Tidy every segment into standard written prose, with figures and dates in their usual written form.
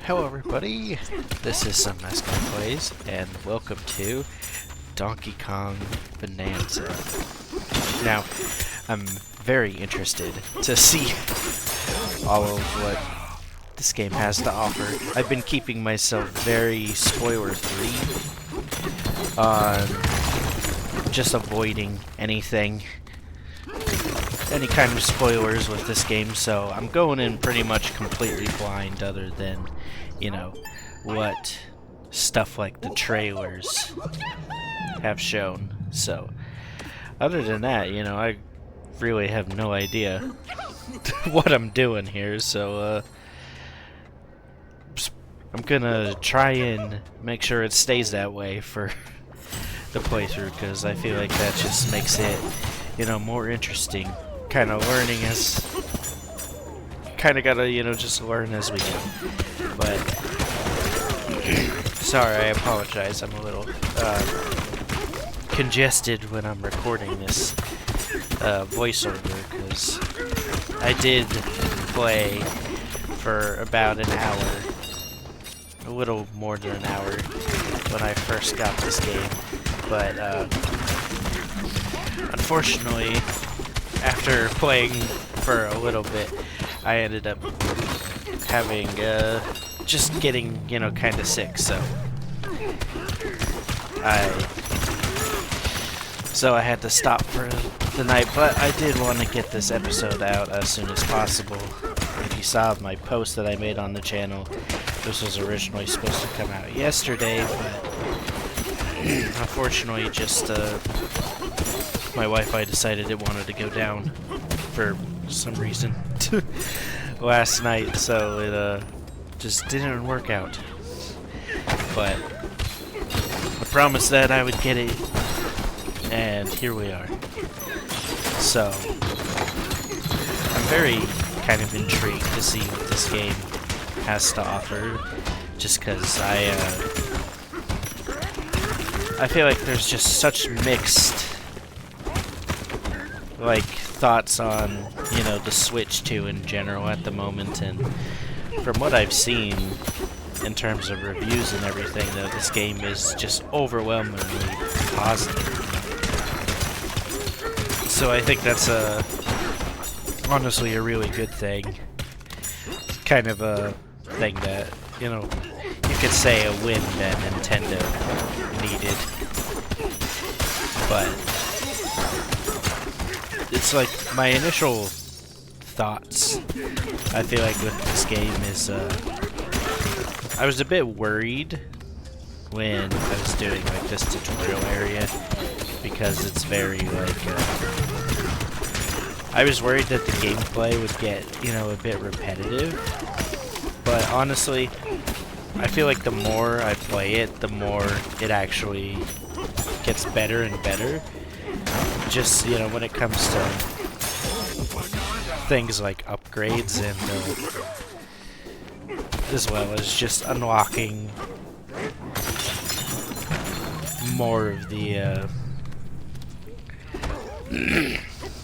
Hello everybody, this is Some Mascot Plays, and welcome to Donkey Kong Bananza. Now, I'm very interested to see all of what this game has to offer. I've been keeping myself very spoiler-free on just avoiding any kind of spoilers with this game, so I'm going in pretty much completely blind other than, you know, what stuff like the trailers have shown. So, other than that, you know, I really have no idea what I'm doing here, so, I'm gonna try and make sure it stays that way for the playthrough, because I feel like that just makes it, you know, more interesting. Kind of learning as... kind of gotta, you know, just learn as we go. But... sorry, I apologize. I'm a little congested when I'm recording this voiceover, because I did play for about an hour, a little more than an hour, when I first got this game. But, unfortunately, after playing for a little bit, I ended up having, just getting, you know, kind of sick, so I had to stop for the night, but I did want to get this episode out as soon as possible. If you saw my post that I made on the channel, this was originally supposed to come out yesterday, but unfortunately just, my Wi-Fi decided it wanted to go down for some reason last night, so it just didn't work out. But I promised that I would get it, and here we are. So I'm very kind of intrigued to see what this game has to offer, just because I feel like there's just such mixed, like, thoughts on, you know, the Switch 2 in general at the moment, and from what I've seen in terms of reviews and everything, though, this game is just overwhelmingly positive. So I think that's honestly a really good thing. Kind of a thing that, you know, you could say a win that Nintendo needed. But it's like my initial thoughts, I feel like, with this game is, I was a bit worried when I was doing, like, this tutorial area, because it's very, like, I was worried that the gameplay would get, you know, a bit repetitive, but honestly, I feel like the more I play it, the more it actually gets better and better. Just, you know, when it comes to things like upgrades and as well as just unlocking more of the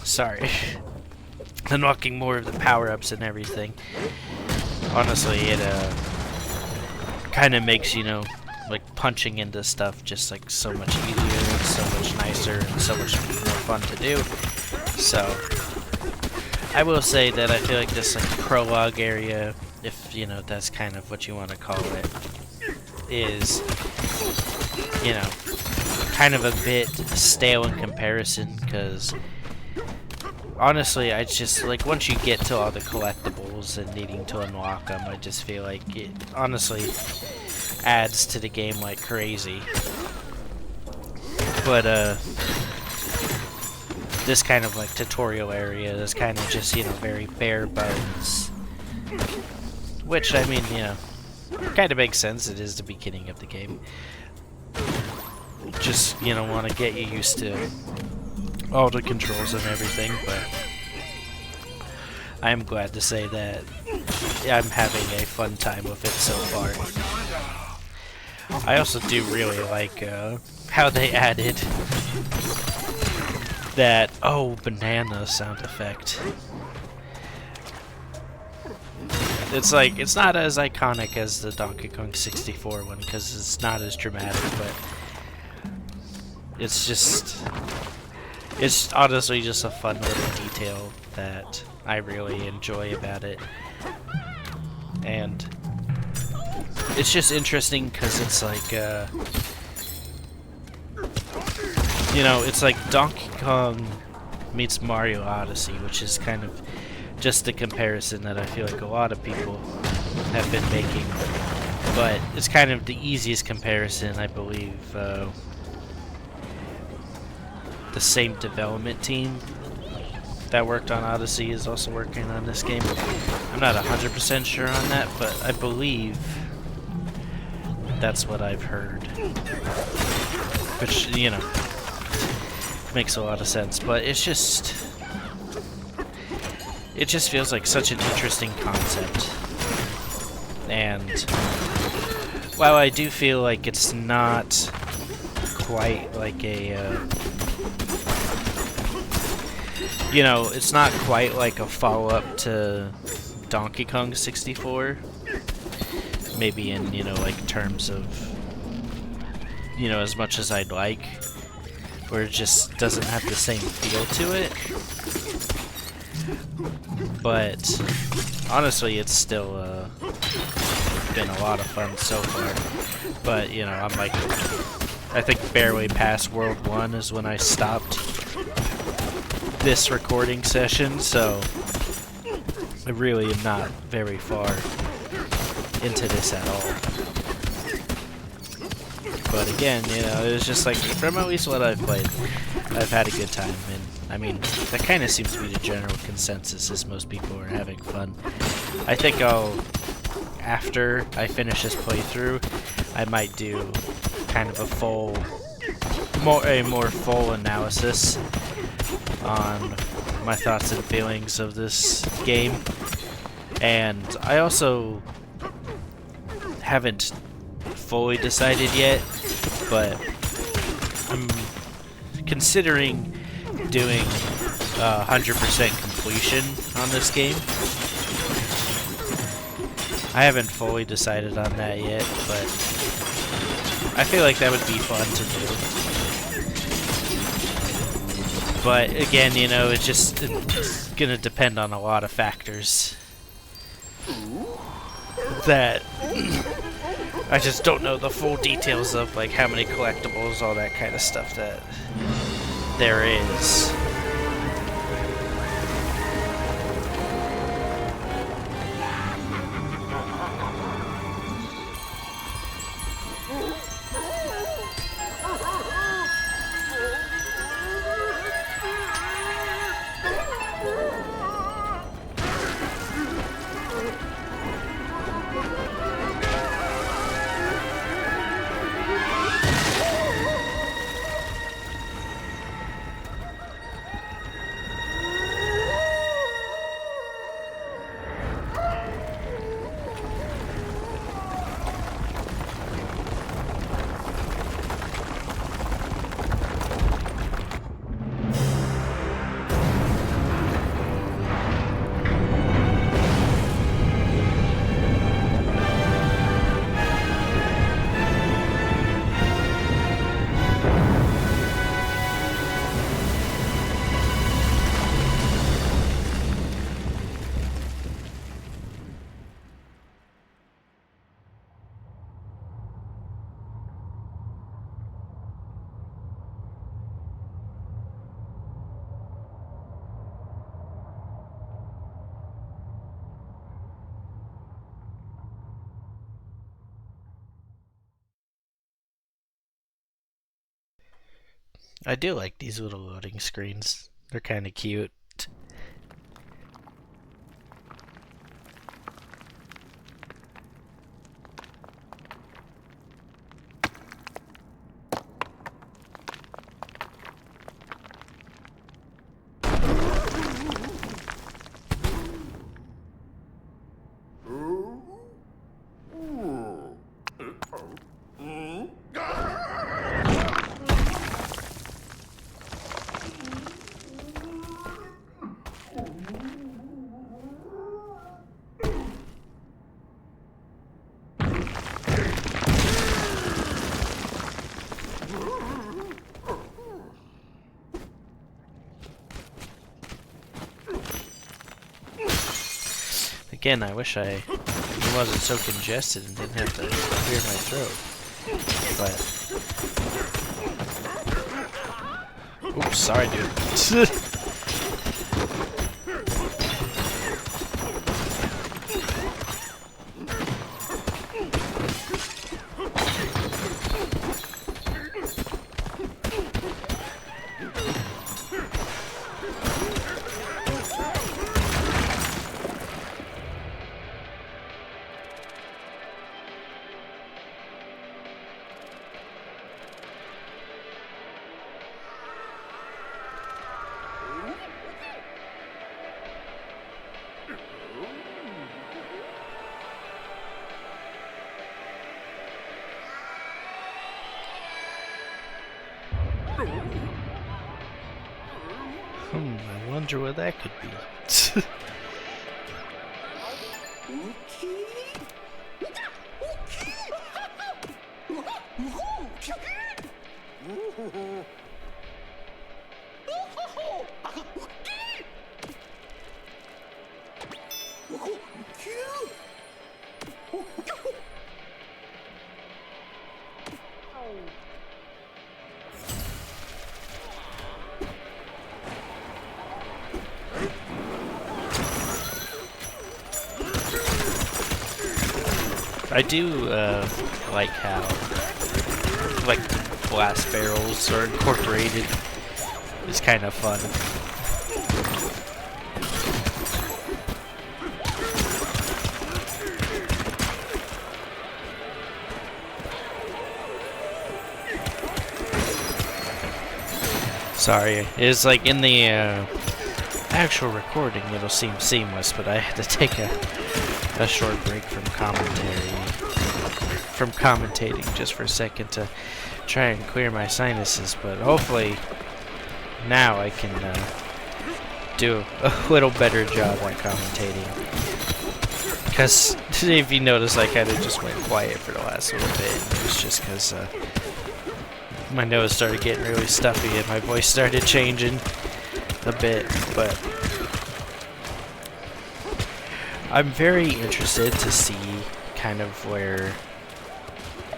sorry, unlocking more of the power-ups and everything. Honestly, it kind of makes, you know, like, punching into stuff just, like, so much easier and so much nicer and so much more fun to do. So I will say that I feel like this, like, prologue area, if, you know, that's kind of what you want to call it, is, you know, kind of a bit stale in comparison, because honestly, I just, like, once you get to all the collectibles and needing to unlock them, I just feel like it honestly adds to the game like crazy. But this kind of, like, tutorial area is kind of just, you know, very bare bones, which, I mean, you know, kind of makes sense. It is the beginning of the game. Just, you know, want to get you used to all the controls and everything, but I am glad to say that I'm having a fun time with it so far. I also do really like how they added that banana sound effect. It's like, it's not as iconic as the Donkey Kong 64 one because it's not as dramatic, but it's honestly just a fun little detail that I really enjoy about it. And it's just interesting because it's like, you know, it's like Donkey Kong meets Mario Odyssey, which is kind of just the comparison that I feel like a lot of people have been making. But it's kind of the easiest comparison, I believe. The same development team that worked on Odyssey is also working on this game. I'm not 100% sure on that, but I believe that's what I've heard. Which, you know, makes a lot of sense, but it just feels like such an interesting concept. And while I do feel like it's not quite like a you know, it's not quite like a follow-up to Donkey Kong 64. Maybe in, you know, like terms of, you know, as much as I'd like, where it just doesn't have the same feel to it. But honestly, it's still been a lot of fun so far. But, you know, I'm like, I think barely past World 1 is when I stopped this recording session, so I really am not very far into this at all. But again, you know, it was just like, from at least what I've played, I've had a good time, and I mean, that kind of seems to be the general consensus, is most people are having fun. I think after I finish this playthrough, I might do kind of a more full analysis on my thoughts and feelings of this game. And I also haven't fully decided yet, but I'm considering doing 100% completion on this game. I haven't fully decided on that yet, but I feel like that would be fun to do. But again, you know, it's gonna depend on a lot of factors that I just don't know the full details of, like how many collectibles, all that kind of stuff that there is. I do like these little loading screens. They're kind of cute. again, I wish it wasn't so congested and didn't have to clear my throat. But oops, sorry, dude. I wonder what that could be. I do like how like the blast barrels are incorporated. It's kind of fun. Sorry, it's like in the actual recording it'll seem seamless, but I had to take a short break from commentating just for a second to try and clear my sinuses, but hopefully now I can do a little better job at commentating. Because if you notice, I kind of just went quiet for the last little bit. It was just because my nose started getting really stuffy and my voice started changing a bit, but I'm very interested to see kind of where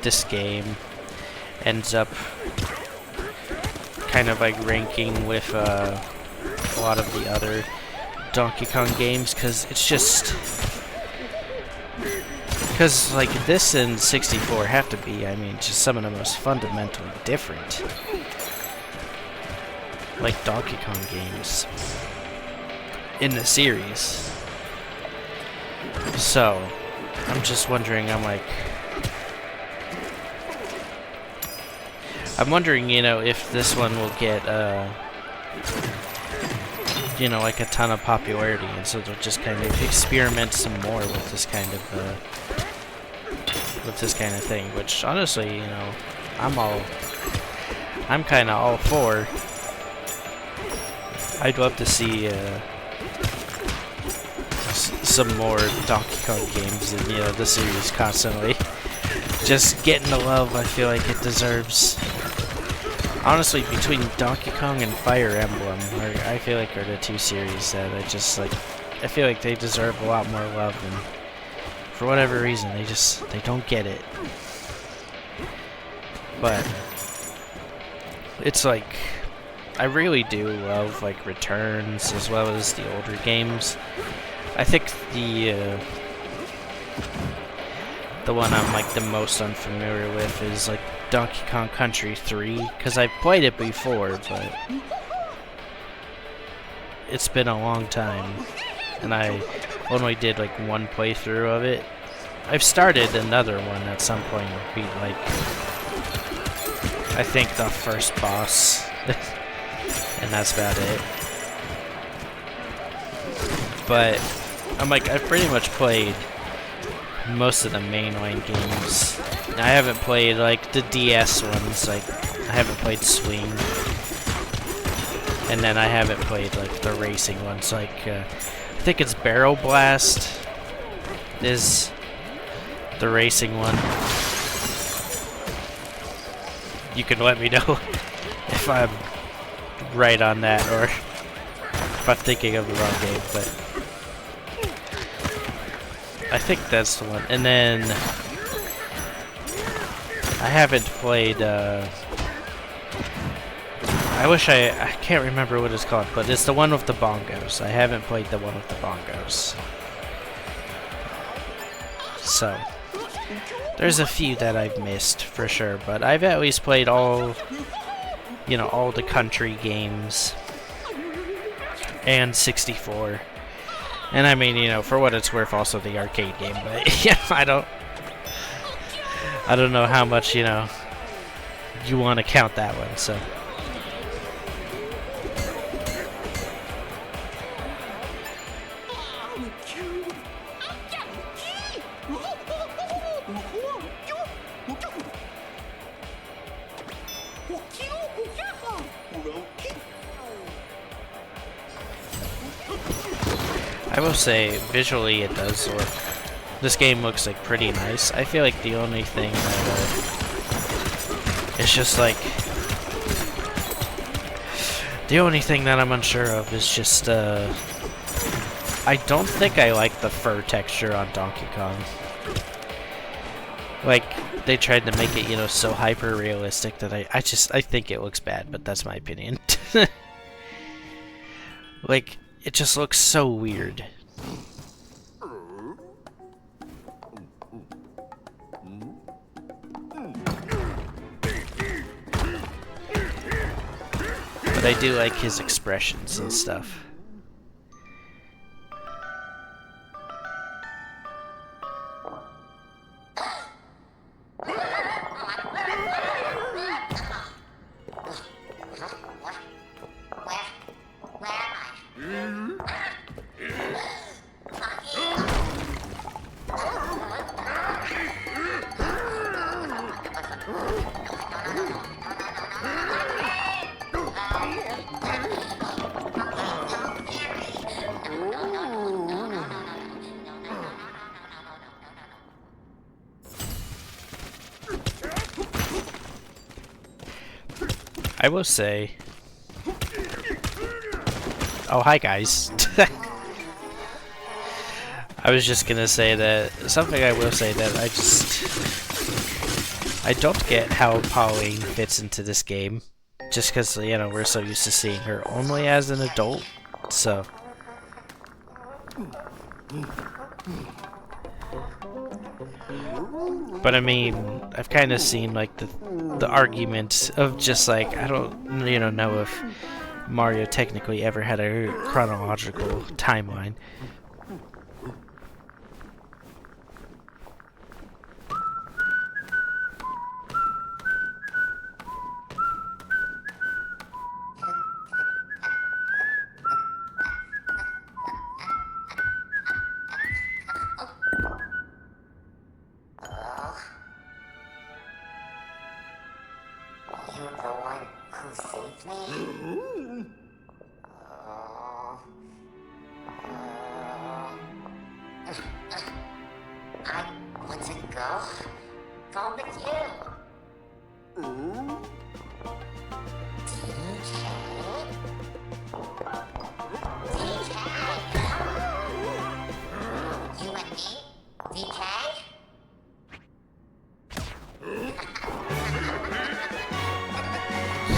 this game ends up kind of like ranking with a lot of the other Donkey Kong games, because it's just because like this and 64 have to be, I mean, just some of the most fundamentally different like Donkey Kong games in the series. So I'm just wondering, I'm wondering, you know, if this one will get, you know, like a ton of popularity, and so they'll just kind of experiment some more with this kind of, thing, which honestly, you know, I'm kind of all for. I'd love to see, some more Donkey Kong games in, you know, the series constantly. Just getting the love I feel like it deserves. Honestly, between Donkey Kong and Fire Emblem, I feel like are the two series that I just like. I feel like they deserve a lot more love, and for whatever reason, they don't get it. But it's like I really do love like Returns as well as the older games. I think the one I'm like the most unfamiliar with is like Donkey Kong Country 3, because I've played it before, but it's been a long time, and I only did like one playthrough of it. I've started another one at some point, be like I think the first boss, and that's about it. But I'm like, I've pretty much played most of the mainline games. I haven't played like the DS ones, like I haven't played Swing, and then I haven't played like the racing ones, like I think it's Barrel Blast is the racing one. You can let me know if I'm right on that or if I'm thinking of the wrong game, but I think that's the one. And then I haven't played. I wish I can't remember what it's called, but it's the one with the bongos. I haven't played the one with the bongos. So there's a few that I've missed for sure, but I've at least played all, you know, all the country games and 64. And I mean, you know, for what it's worth, also the arcade game. But yeah, I don't know how much, you know, you want to count that one. So. I will say, visually it does look... This game looks like pretty nice. I feel like the only thing that... it's just like... The only thing that I'm unsure of is just, I don't think I like the fur texture on Donkey Kong. Like, they tried to make it, you know, so hyper-realistic that I think it looks bad, but that's my opinion. Like... It just looks so weird. But I do like his expressions and stuff. I will say... Oh, hi guys. I was just gonna say that... Something I will say that I don't get how Pauline fits into this game. Just because, you know, we're so used to seeing her only as an adult, so... But I mean, I've kind of seen like the argument of just like, I don't, you know if Mario technically ever had a chronological timeline.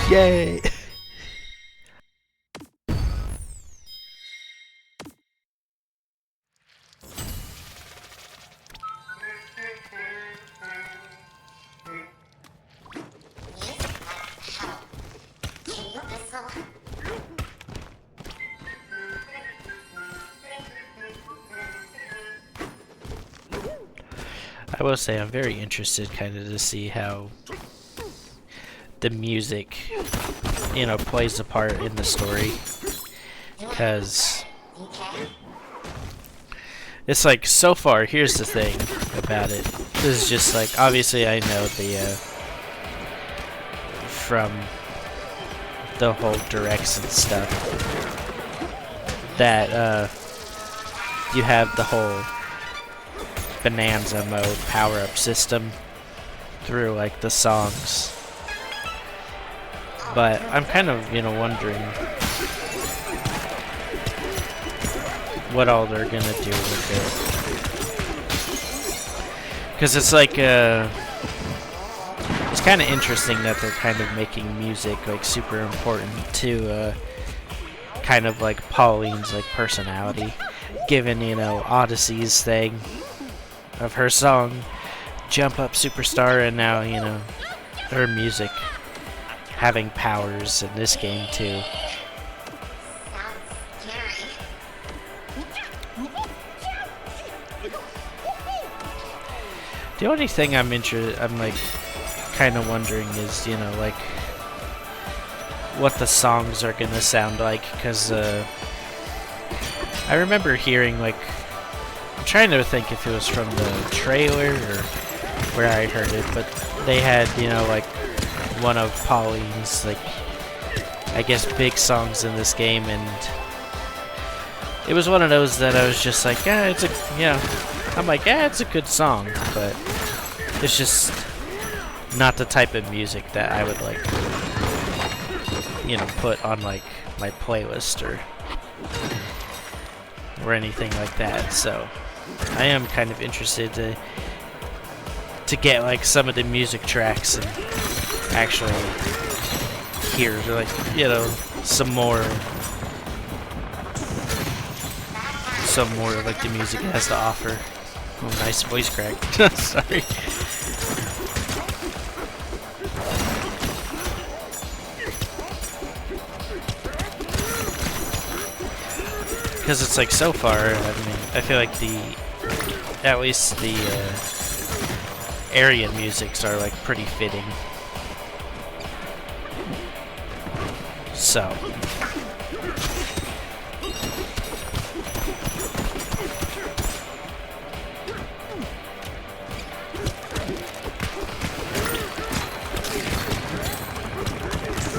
Yay! I will say I'm very interested kind of to see how the music, you know, plays a part in the story, because it's like, so far, here's the thing about it, this is just like, obviously I know the from the whole directs and stuff that you have the whole Bananza mode power-up system through like the songs. But I'm kind of, you know, wondering what all they're gonna do with Because it's like, it's kind of interesting that they're kind of making music like super important to kind of like Pauline's like personality, given, you know, Odyssey's thing of her song Jump Up Superstar, and now, you know, her music having powers in this game too. The only thing I'm like kind of wondering is, you know, like what the songs are gonna sound like, because I remember hearing, like, I'm trying to think if it was from the trailer or where I heard it, but they had, you know, like one of Pauline's, like, I guess big songs in this game, and it was one of those that I was just like, yeah, it's a, you know, I'm like, yeah, it's a good song, but it's just not the type of music that I would, like, you know, put on like my playlist or anything like that. So I am kind of interested to get like some of the music tracks and actually hear, like, you know, some more of like the music it has to offer. Oh, nice voice crack. Sorry. Because it's like, so far, I mean, I feel like at least the area musics are like pretty fitting. So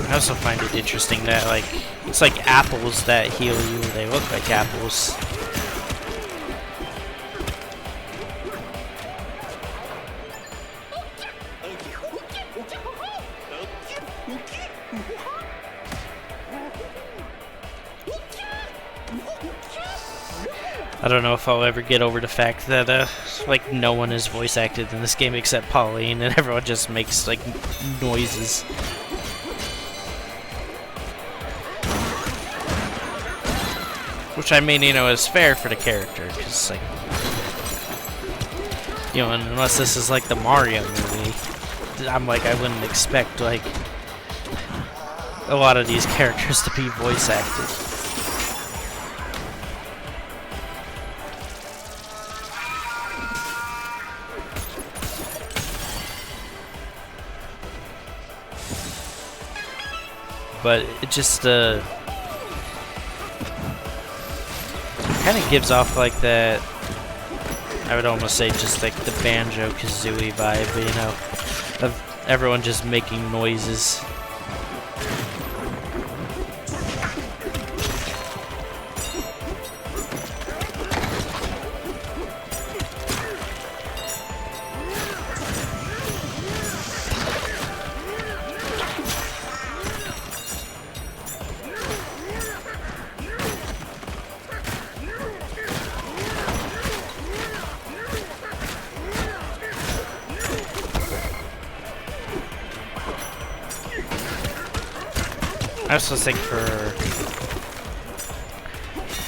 I also find it interesting that, like, it's like apples that heal you. They look like apples. I don't know if I'll ever get over the fact that, like, no one is voice acted in this game except Pauline, and everyone just makes, like, noises. Which, I mean, you know, is fair for the character, because, like, you know, unless this is like the Mario movie, I'm like, I wouldn't expect, like, a lot of these characters to be voice acted. But it just, kind of gives off like that, I would almost say just like the Banjo-Kazooie vibe, you know, of everyone just making noises. I also think for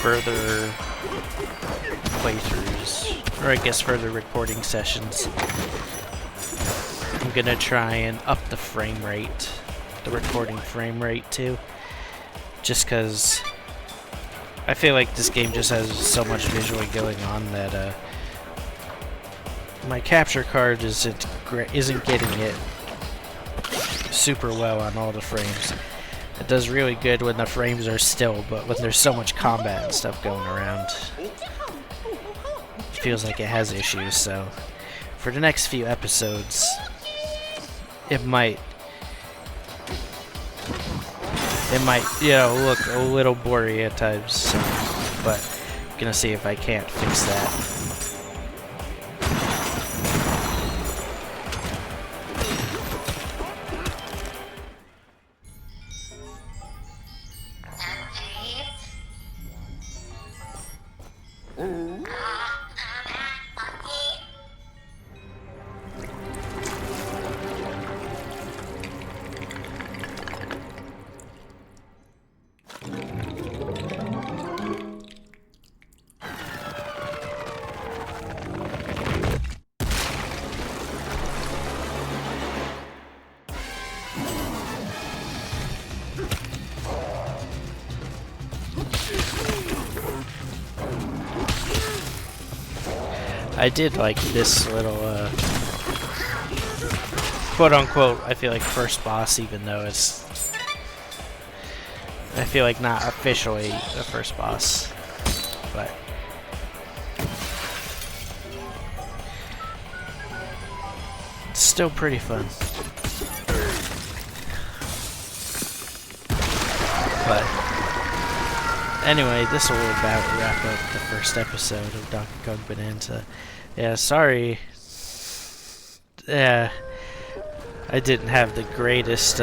further playthroughs, or I guess further recording sessions, I'm gonna try and up the frame rate, the recording frame rate too, just cause I feel like this game just has so much visually going on that my capture card isn't getting it super well on all the frames. It does really good when the frames are still, but when there's so much combat and stuff going around, it feels like it has issues. So for the next few episodes, it might, you know, look a little blurry at times, so, but I'm gonna see if I can't fix that. I did like this little, quote-unquote, I feel like first boss, even though it's, I feel like not officially the first boss, but it's still pretty fun. But anyway, this will about wrap up the first episode of Donkey Kong Bonanza. Yeah, sorry. Yeah, I didn't have the greatest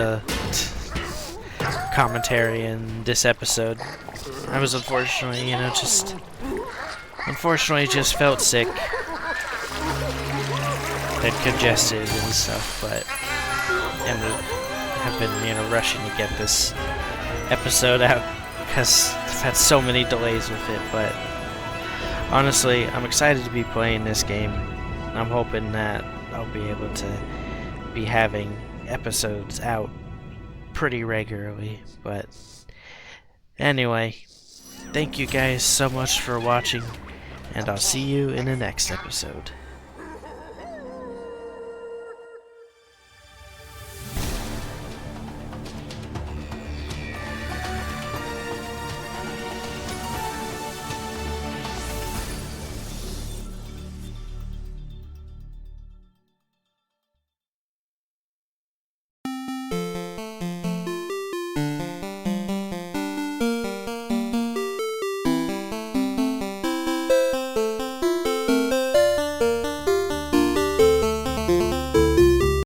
commentary in this episode. I was unfortunately, just felt sick and congested and stuff, but have been, rushing to get this episode out because I've had so many delays with it. But honestly, I'm excited to be playing this game. I'm hoping that I'll be able to be having episodes out pretty regularly. But anyway, thank you guys so much for watching, and I'll see you in the next episode.